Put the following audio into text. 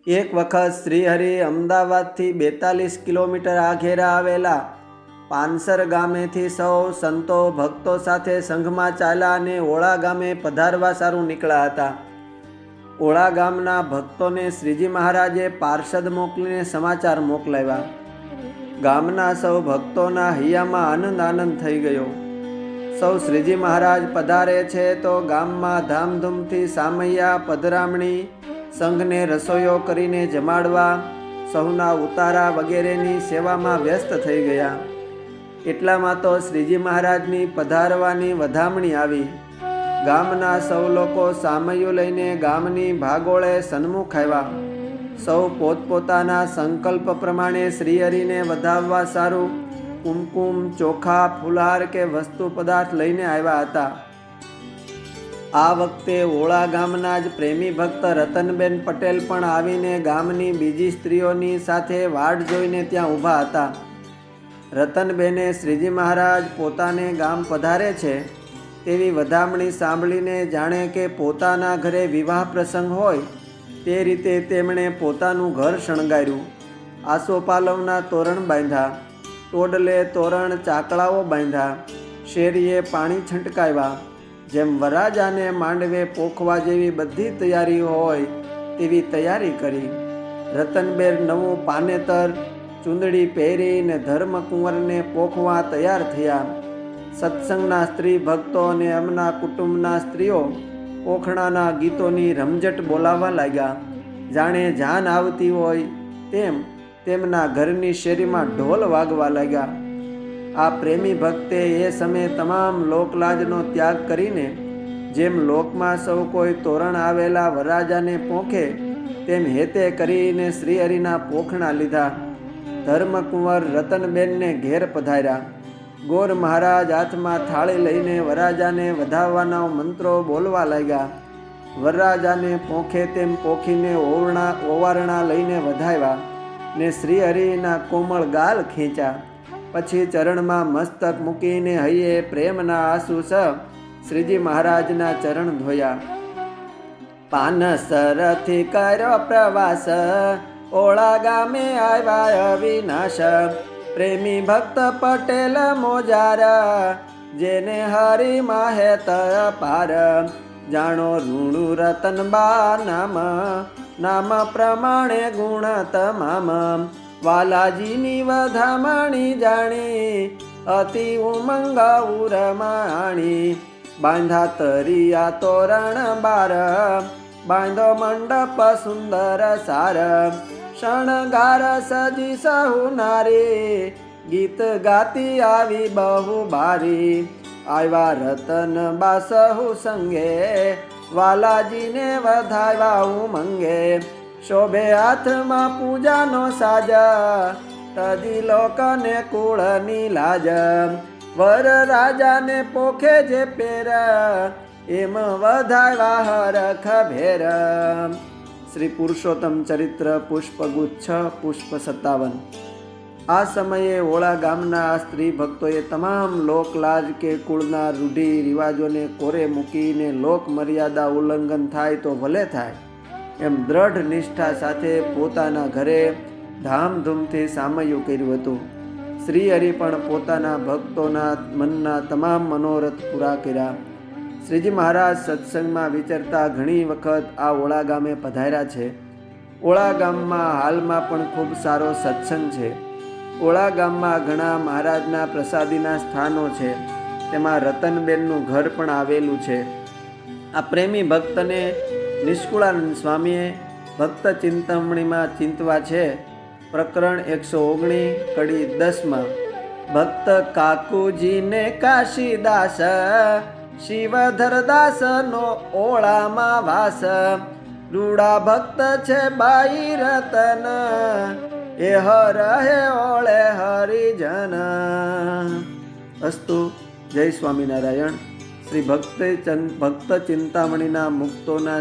એક વખત શ્રીહરિ અમદાવાદથી 42 કિલોમીટર આઘેરા આવેલા પાનસર ગામેથી સૌ સંતો ભક્તો સાથે સંઘમાં ચાલ્યા અને ઓળા ગામે પધારવા સારું નીકળ્યા હતા. ઓળા ગામના ભક્તોને શ્રીજી મહારાજે પાર્ષદ મોકલીને સમાચાર મોકલાવ્યા. ગામના સૌ ભક્તોના હૈયામાં આનંદ થઈ ગયો. સૌ શ્રીજી મહારાજ પધારે છે તો ગામમાં ધામધૂમથી સામૈયા પધરામણી સંઘને રસોઈઓ કરીને જમાડવા સૌના ઉતારા વગેરેની સેવામાં વ્યસ્ત થઈ ગયા. એટલામાં તો શ્રીજી મહારાજની પધારવાની વધામણી આવી. ગામના સૌ લોકો સામૈયું લઈને ગામની ભાગોળે સન્મુખ આવ્યા. સૌ પોતપોતાના સંકલ્પ પ્રમાણે શ્રીહરિને વધાવવા સારું કુમકુમ, ચોખા, ફુલાર કે વસ્તુ પદાર્થ લઈને આવ્યા હતા. આ વખતે ઓળા ગામના જ પ્રેમી ભક્ત રતનબેન પટેલ પણ આવીને ગામની બીજી સ્ત્રીઓની સાથે વાટ જોઈને ત્યાં ઊભા હતા. રતનબેને શ્રીજી મહારાજ પોતાને ગામ પધારે છે તેવી વધામણી સાંભળીને જાણે કે પોતાના ઘરે વિવાહ પ્રસંગ હોય તે રીતે તેમણે પોતાનું ઘર શણગાર્યું. આસોપાલવના તોરણ બાંધ્યા, ટોડલે તોરણ ચાકળાઓ બાંધ્યા, શેરીએ પાણી છંટકાવ્યા. જેમ વરરાજાને માંડવે પોખવા જેવી બધી તૈયારી હોય તેવી તૈયારી કરી. રતનબેન નવું પાનેતર ચૂંદડી પહેરીને ધર્મકુંવરને પોખવા તૈયાર થયા. સત્સંગના સ્ત્રી ભક્તો અને એમના કુટુંબના સ્ત્રીઓ પોખણાના ગીતોની રમઝટ બોલાવવા લાગ્યા. જાણે જાન આવતી હોય તેમ તેમના ઘરની શેરીમાં ઢોલ વાગવા લાગ્યા. આ પ્રેમી ભક્તે એ સમયે તમામ લોકલાજનો ત્યાગ કરીને જેમ લોકમાં સૌ કોઈ તોરણ આવેલા વરરાજાને પોખે તેમ હેતે કરીને શ્રીહરિના પોખણા લીધા. ધર્મકુંવર રતનબેનને ઘેર પધાર્યા. ગોર મહારાજ હાથમાં થાળી લઈને વરરાજાને વધાવવાના મંત્રો બોલવા લાગ્યા. વરરાજાને પોખે તેમ પોખીને ઓવારણા લઈને વધાવ્યા ને શ્રીહરિના કોમળ ગાલ ખેંચ્યા. પછી ચરણમાં મસ્તક મૂકીને હૈયે પ્રેમના આંસુ શ્રીજી મહારાજના ચરણ ધોયા. પાનસરથી કર્યો પ્રવાસ, ઓળા ગામે આવ્યા અવિનાશ. પ્રેમી ભક્ત પટેલ મોજાર, જેને હરિ માહેત પાર. જાણો ઋણુ રતનબા નામ, નામ પ્રમાણે ગુણ તમામ. વાલાજીની વધામણી જાણી, અતિ ઉમંગ ઉરમાણી. બાંધા તરિયા તોરણ બાર, બાંધો મંડપ સુંદર સાર. શણગાર સજી સહુ નારી, ગીત ગાતી આવી બહુ બારી. આવ્યા રતન બા સહુ સંગે, વાલાજીને વધાવ્યા ઉમંગે. શોભે હાથમાં પૂજાનો સાજ, તજી લોકને કુળની લાજ. વર રાજાને પોખે જે પેર, એમ વધાવ્યા હરખ ભેર. શ્રી પુરુષોત્તમ ચરિત્ર પુષ્પગુચ્છ પુષ્પ 57. આ સમયે ઓળા ગામના સ્ત્રી ભક્તોએ તમામ લોકલાજ કે કુળના રૂઢિ રિવાજોને કોરે મૂકીને લોક મર્યાદા ઉલ્લંઘન થાય તો ભલે થાય એમ દ્રઢ નિષ્ઠા સાથે પોતાના ઘરે ધામધૂમથી સામૈયું કર્યું હતું. શ્રીહરિ પણ પોતાના ભક્તોના મનના તમામ મનોરથ પૂરા કર્યા. શ્રીજી મહારાજ સત્સંગમાં વિચરતા ઘણી વખત આ ઓળા ગામે પધાર્યા છે. ઓળા ગામમાં હાલમાં પણ ખૂબ સારો સત્સંગ છે. ઓળા ગામમાં ઘણા મહારાજના પ્રસાદીના સ્થાનો છે. તેમાં રતનબેનનું ઘર પણ આવેલું છે. આ પ્રેમી ભક્તને નિષ્કુળાનંદ સ્વામીએ ભક્ત ચિંતામણીમાં ચિંતવા છે. પ્રકરણ 119 કડી 10માં. ભક્ત કાકુજીને કાશીદાસ, શિવધરદાસ નો ઓળામાં વાસ. રૂડા ભક્ત છે બાઈ રતન, એ હરહે ઓળે હરિજન. અસ્તુ. જય સ્વામિનારાયણ. શ્રી ભક્ત ચિંતામણીના મુક્તોના